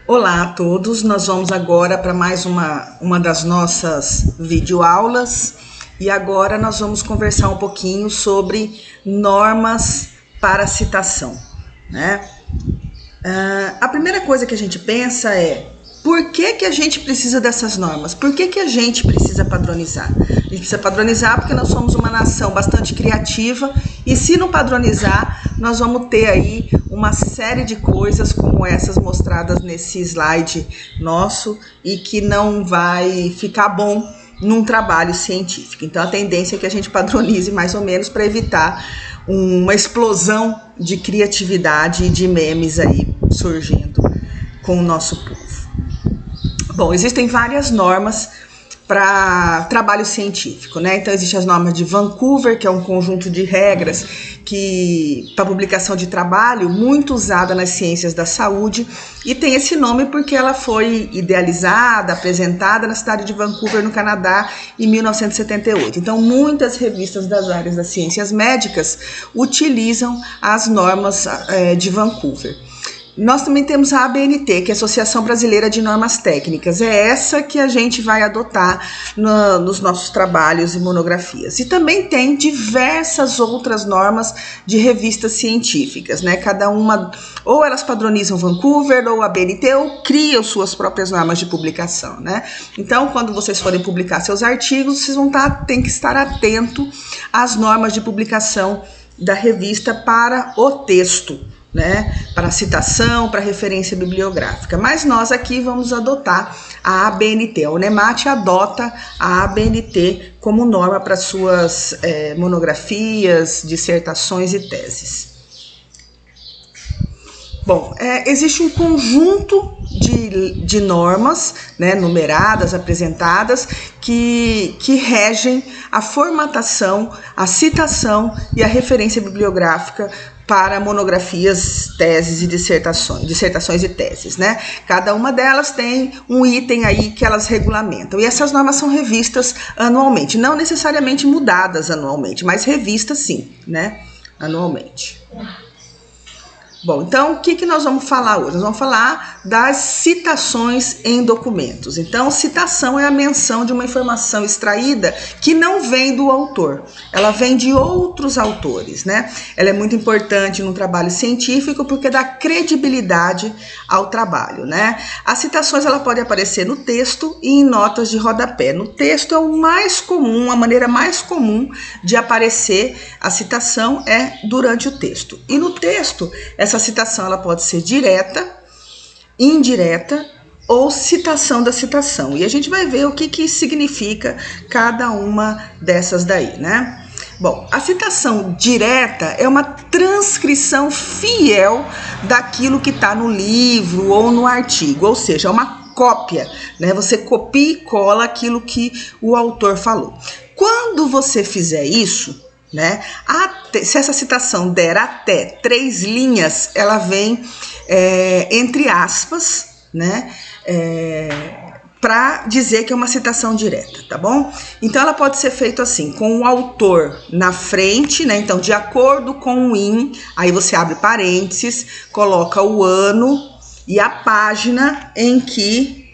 Olá a todos, nós vamos agora para mais uma das nossas videoaulas e agora nós vamos conversar um pouquinho sobre normas para citação, né? A primeira coisa que a gente pensa é: por que a gente precisa dessas normas? Por que a gente precisa padronizar? A gente precisa padronizar porque nós somos uma nação bastante criativa e se não padronizar, nós vamos ter aí uma série de coisas como essas mostradas nesse slide nosso e que não vai ficar bom num trabalho científico. Então a tendência é que a gente padronize mais ou menos para evitar uma explosão de criatividade e de memes aí surgindo com o nosso povo. Bom, existem várias normas para trabalho científico, né? Então existe as normas de Vancouver, que é um conjunto de regras que para publicação de trabalho muito usada nas ciências da saúde e tem esse nome porque ela foi idealizada, apresentada na cidade de Vancouver, no Canadá, em 1978. Então muitas revistas das áreas das ciências médicas utilizam as normas de Vancouver. Nós também temos a ABNT, que é a Associação Brasileira de Normas Técnicas. É essa que a gente vai adotar nos nossos trabalhos e monografias. E também tem diversas outras normas de revistas científicas, né? Cada uma, ou elas padronizam Vancouver, ou a ABNT, ou criam suas próprias normas de publicação, né? Então, quando vocês forem publicar seus artigos, vocês vão ter que estar atento às normas de publicação da revista para o texto, né, para citação, para referência bibliográfica. Mas nós aqui vamos adotar a ABNT. A UNEMAT adota a ABNT como norma para suas monografias, dissertações e teses. Bom, existe um conjunto de normas, né, numeradas, apresentadas, que regem a formatação, a citação e a referência bibliográfica para monografias, teses e dissertações e teses, né? Cada uma delas tem um item aí que elas regulamentam. E essas normas são revistas anualmente, não necessariamente mudadas anualmente, mas revistas sim, né? Anualmente. Bom, então o que nós vamos falar hoje? Nós vamos falar das citações em documentos. Então, citação é a menção de uma informação extraída que não vem do autor, ela vem de outros autores, né? Ela é muito importante no trabalho científico porque dá credibilidade ao trabalho, né? As citações ela pode aparecer no texto e em notas de rodapé. No texto é o mais comum, a maneira mais comum de aparecer a citação é durante o texto. E no texto, essa citação ela pode ser direta, indireta ou citação da citação. E a gente vai ver o que significa cada uma dessas daí, né? Bom, a citação direta é uma transcrição fiel daquilo que está no livro ou no artigo, ou seja, é uma cópia, né? Você copia e cola aquilo que o autor falou. Quando você fizer isso, né, se essa citação der até 3 linhas, ela vem entre aspas, né, para dizer que é uma citação direta, tá bom? Então ela pode ser feita assim, com o autor na frente, né? Então, de acordo com o in, aí você abre parênteses, coloca o ano e a página em que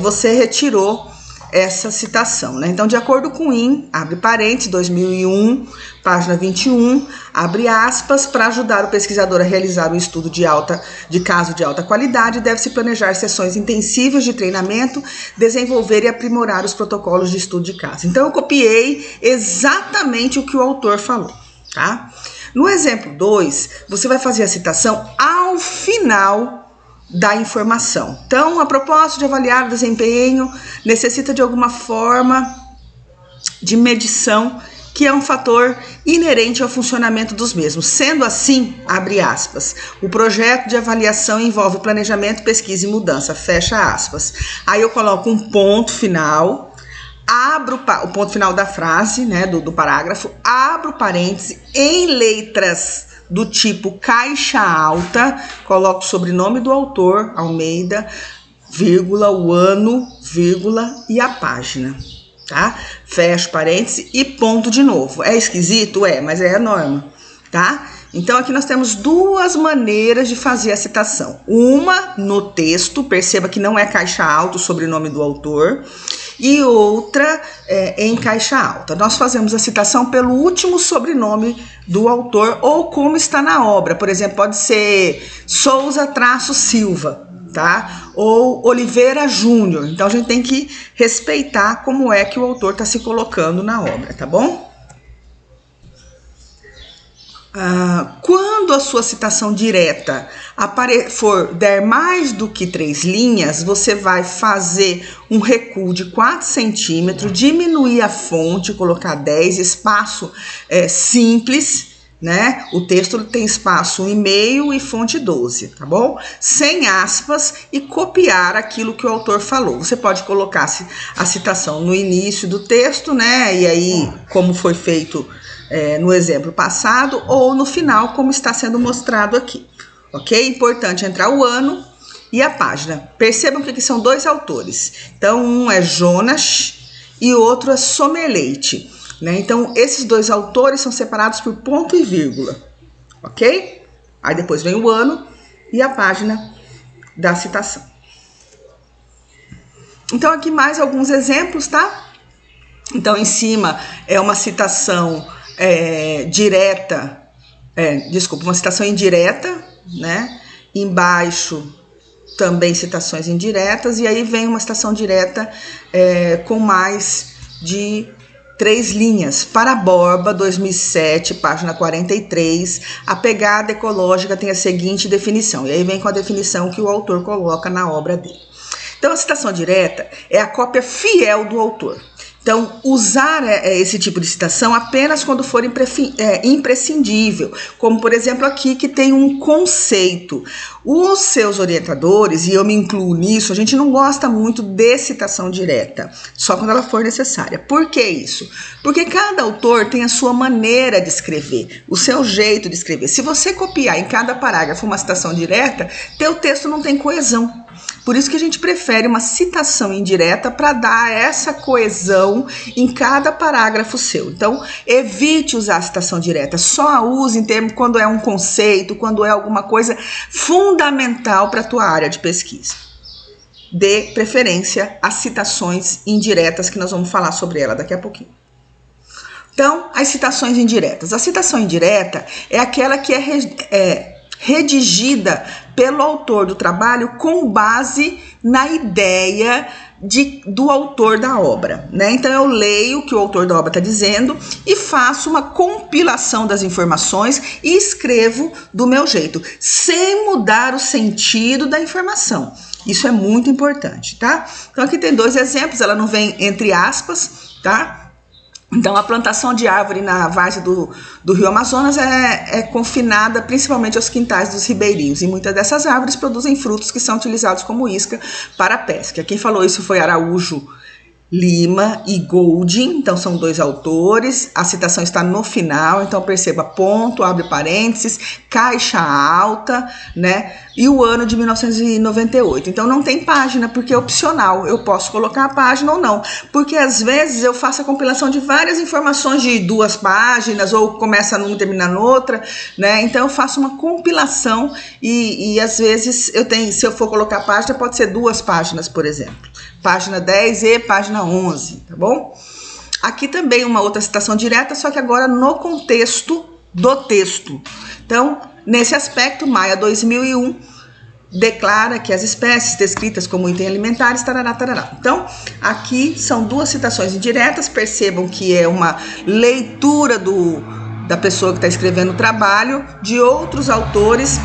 você retirou essa citação, né? Então, de acordo com o IN, abre parênteses, 2001, página 21, abre aspas, para ajudar o pesquisador a realizar um estudo de caso de alta qualidade, deve-se planejar sessões intensivas de treinamento, desenvolver e aprimorar os protocolos de estudo de caso. Então, eu copiei exatamente o que o autor falou, tá? No exemplo 2, você vai fazer a citação ao final da informação. Então, a propósito de avaliar o desempenho, necessita de alguma forma de medição que é um fator inerente ao funcionamento dos mesmos. Sendo assim, abre aspas, o projeto de avaliação envolve planejamento, pesquisa e mudança, fecha aspas. Aí eu coloco um ponto final, abro o ponto final da frase, né, do parágrafo, abro parêntese em letras do tipo caixa alta, coloco o sobrenome do autor, Almeida, vírgula, o ano, vírgula e a página, tá? Fecho parênteses e ponto de novo. É esquisito? É, mas é a norma, tá? Então aqui nós temos duas maneiras de fazer a citação. Uma no texto, perceba que não é caixa alta o sobrenome do autor, e outra em caixa alta. Nós fazemos a citação pelo último sobrenome do autor ou como está na obra. Por exemplo, pode ser Souza-Silva, tá? Ou Oliveira Júnior. Então a gente tem que respeitar como é que o autor está se colocando na obra, tá bom? Quando a sua citação direta for der mais do que 3 linhas, você vai fazer um recuo de 4 centímetros, diminuir a fonte, colocar 10, espaço simples, né? O texto tem espaço 1,5 e fonte 12, tá bom? Sem aspas e copiar aquilo que o autor falou. Você pode colocar a citação no início do texto, né? E aí, como foi feito no exemplo passado, ou no final, como está sendo mostrado aqui, ok? Importante entrar o ano e a página. Percebam que aqui são 2 autores. Então, um é Jonas e outro é Sommerleite, né? Então, esses 2 autores são separados por ponto e vírgula, ok? Aí depois vem o ano e a página da citação. Então, aqui mais alguns exemplos, tá? Então, em cima é uma citação direta, uma citação indireta, né? Embaixo também citações indiretas, e aí vem uma citação direta com mais de 3 linhas. Para Borba, 2007, página 43, a pegada ecológica tem a seguinte definição, e aí vem com a definição que o autor coloca na obra dele. Então, a citação direta é a cópia fiel do autor. Então, usar esse tipo de citação apenas quando for imprescindível, como por exemplo aqui que tem um conceito. Os seus orientadores, e eu me incluo nisso, a gente não gosta muito de citação direta, só quando ela for necessária. Por que isso? Porque cada autor tem a sua maneira de escrever, o seu jeito de escrever. Se você copiar em cada parágrafo uma citação direta, teu texto não tem coesão. Por isso que a gente prefere uma citação indireta para dar essa coesão em cada parágrafo seu. Então, evite usar a citação direta, só a use em termos quando é um conceito, quando é alguma coisa fundamental para a tua área de pesquisa. Dê preferência às citações indiretas, que nós vamos falar sobre ela daqui a pouquinho. Então, as citações indiretas. A citação indireta é aquela que é redigida pelo autor do trabalho com base na ideia do autor da obra, né? Então eu leio o que o autor da obra está dizendo e faço uma compilação das informações e escrevo do meu jeito, sem mudar o sentido da informação. Isso é muito importante, tá? Então aqui tem 2 exemplos, ela não vem entre aspas, tá? Então, a plantação de árvore na várzea do Rio Amazonas é confinada principalmente aos quintais dos ribeirinhos, e muitas dessas árvores produzem frutos que são utilizados como isca para a pesca. Quem falou isso foi Araújo Lima e Goldin, então são 2 autores, a citação está no final, então perceba, ponto, abre parênteses, caixa alta, né, e o ano de 1998, então não tem página, porque é opcional, eu posso colocar a página ou não, porque às vezes eu faço a compilação de várias informações de 2 páginas, ou começa numa e termina noutra, né, então eu faço uma compilação e às vezes se eu for colocar a página, pode ser 2 páginas, por exemplo. Página 10 e página 11, tá bom? Aqui também uma outra citação direta, só que agora no contexto do texto. Então, nesse aspecto, Maia 2001 declara que as espécies descritas como item alimentares, tarará, tarará. Então, aqui são 2 citações indiretas, percebam que é uma leitura da pessoa que está escrevendo o trabalho, de outros autores,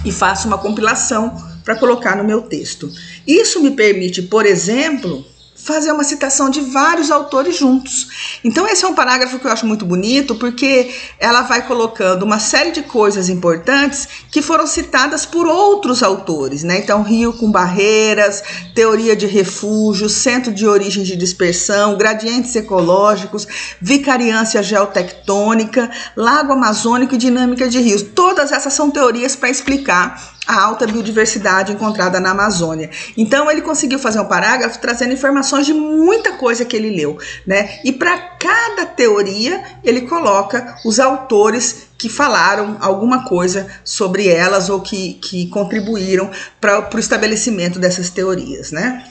e faço uma compilação para colocar no meu texto. Isso me permite, por exemplo, fazer uma citação de vários autores juntos. Então esse é um parágrafo que eu acho muito bonito, porque ela vai colocando uma série de coisas importantes que foram citadas por outros autores, né? Então rio com barreiras, teoria de refúgio, centro de origem de dispersão, gradientes ecológicos, vicariância geotectônica, lago amazônico e dinâmica de rios. Todas essas são teorias para explicar a alta biodiversidade encontrada na Amazônia. Então ele conseguiu fazer um parágrafo trazendo informações de muita coisa que ele leu, né? E para cada teoria ele coloca os autores que falaram alguma coisa sobre elas ou que contribuíram para o estabelecimento dessas teorias, né?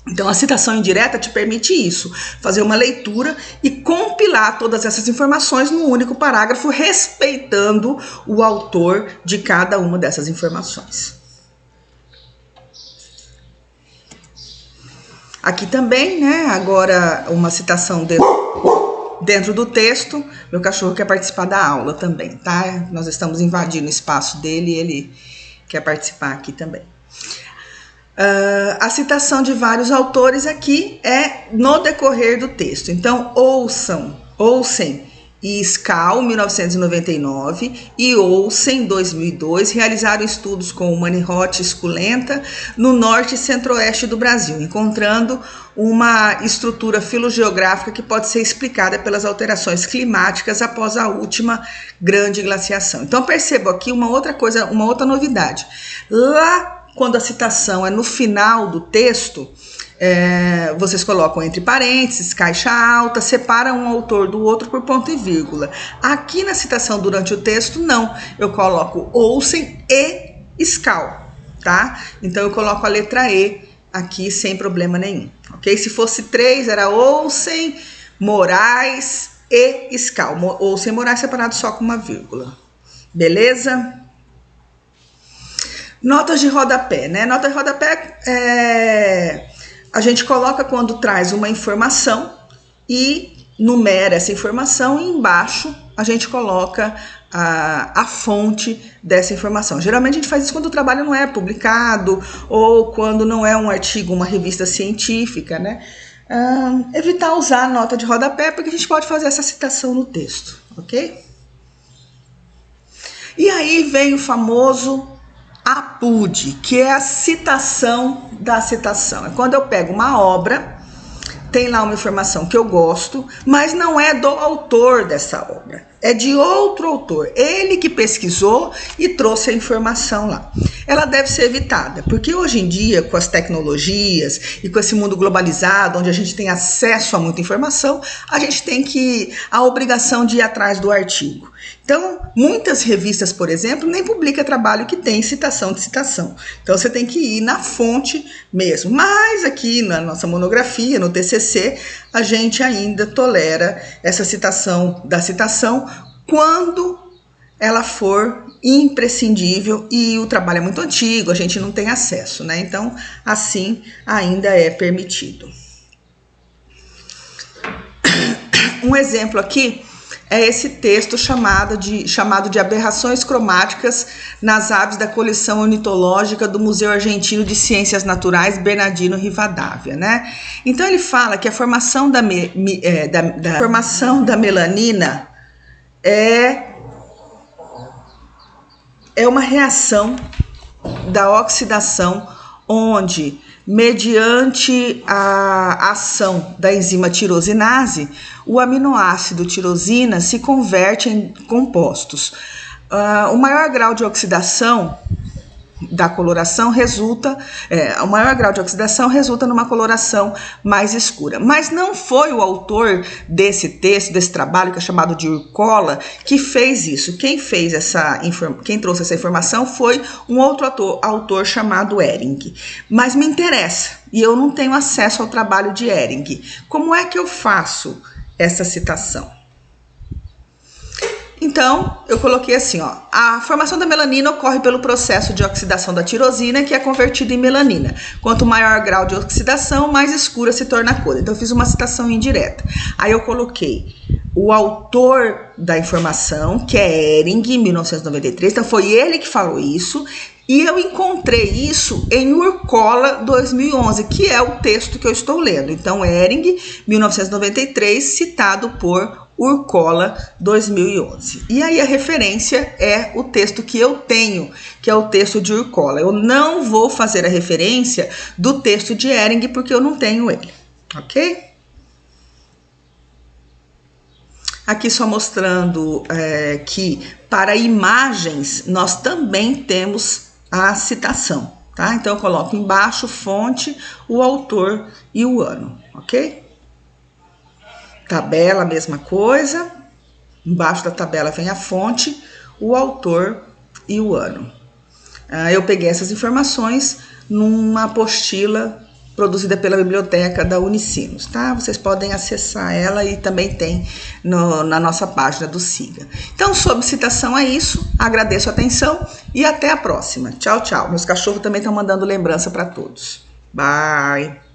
Então, a citação indireta te permite isso, fazer uma leitura e compilar todas essas informações num único parágrafo, respeitando o autor de cada uma dessas informações. Aqui também, né, agora uma citação dentro do texto. Meu cachorro quer participar da aula também, tá? Nós estamos invadindo o espaço dele e ele quer participar aqui também. A citação de vários autores aqui é no decorrer do texto. Então, Olsen e Skal, 1999, e Olsen, 2002, realizaram estudos com o Manihot esculenta no norte e centro-oeste do Brasil, encontrando uma estrutura filogeográfica que pode ser explicada pelas alterações climáticas após a última grande glaciação. Então, percebo aqui uma outra coisa, uma outra novidade. Lá, quando a citação é no final do texto, vocês colocam entre parênteses, caixa alta, separam um autor do outro por ponto e vírgula. Aqui na citação durante o texto, não. Eu coloco Olsen e Skal, tá? Então, eu coloco a letra E aqui sem problema nenhum, ok? Se fosse 3, era Olsen, Moraes e Skal. Olsen e Moraes separado só com uma vírgula. Beleza? Notas de rodapé, né? Nota de rodapé a gente coloca quando traz uma informação e numera essa informação e embaixo a gente coloca a fonte dessa informação. Geralmente a gente faz isso quando o trabalho não é publicado ou quando não é um artigo, uma revista científica, né? Evitar usar a nota de rodapé porque a gente pode fazer essa citação no texto, ok? E aí vem o famoso APUD, que é a citação da citação. É quando eu pego uma obra, tem lá uma informação que eu gosto, mas não é do autor dessa obra, é de outro autor, ele que pesquisou e trouxe a informação lá. Ela deve ser evitada, porque hoje em dia, com as tecnologias e com esse mundo globalizado, onde a gente tem acesso a muita informação, a gente tem a obrigação de ir atrás do artigo. Então, muitas revistas, por exemplo, nem publicam trabalho que tem citação de citação. Então, você tem que ir na fonte mesmo. Mas aqui na nossa monografia, no TCC, a gente ainda tolera essa citação da citação quando ela for imprescindível e o trabalho é muito antigo, a gente não tem acesso, né? Então, assim ainda é permitido. Um exemplo aqui é esse texto chamado de Aberrações Cromáticas nas Aves da Coleção Ornitológica do Museu Argentino de Ciências Naturais Bernardino Rivadavia, né? Então ele fala que a formação da melanina é uma reação da oxidação onde, mediante a ação da enzima tirosinase, o aminoácido tirosina se converte em compostos. O maior grau de oxidação da coloração resulta numa coloração mais escura. Mas não foi o autor desse texto, desse trabalho, que é chamado de Urcola, que fez isso. Quem trouxe essa informação foi um outro autor chamado Ehring. Mas me interessa, e eu não tenho acesso ao trabalho de Ehring. Como é que eu faço essa citação? Então, eu coloquei assim, ó, a formação da melanina ocorre pelo processo de oxidação da tirosina, que é convertida em melanina. Quanto maior o grau de oxidação, mais escura se torna a cor. Então, eu fiz uma citação indireta. Aí eu coloquei o autor da informação, que é Ehring, em 1993. Então, foi ele que falou isso. E eu encontrei isso em Urcola 2011, que é o texto que eu estou lendo. Então, Ehring, 1993, citado por Urcola 2011. E aí a referência é o texto que eu tenho, que é o texto de Urcola. Eu não vou fazer a referência do texto de Ehring porque eu não tenho ele, ok? Aqui só mostrando que para imagens nós também temos a citação, tá? Então eu coloco embaixo fonte, o autor e o ano, ok? Tabela, mesma coisa. Embaixo da tabela vem a fonte, o autor e o ano. Eu peguei essas informações numa apostila produzida pela biblioteca da Unicinos, tá? Vocês podem acessar ela e também tem na nossa página do SIGA. Então, sobre citação é isso. Agradeço a atenção e até a próxima. Tchau, tchau. Meus cachorros também estão mandando lembrança para todos. Bye!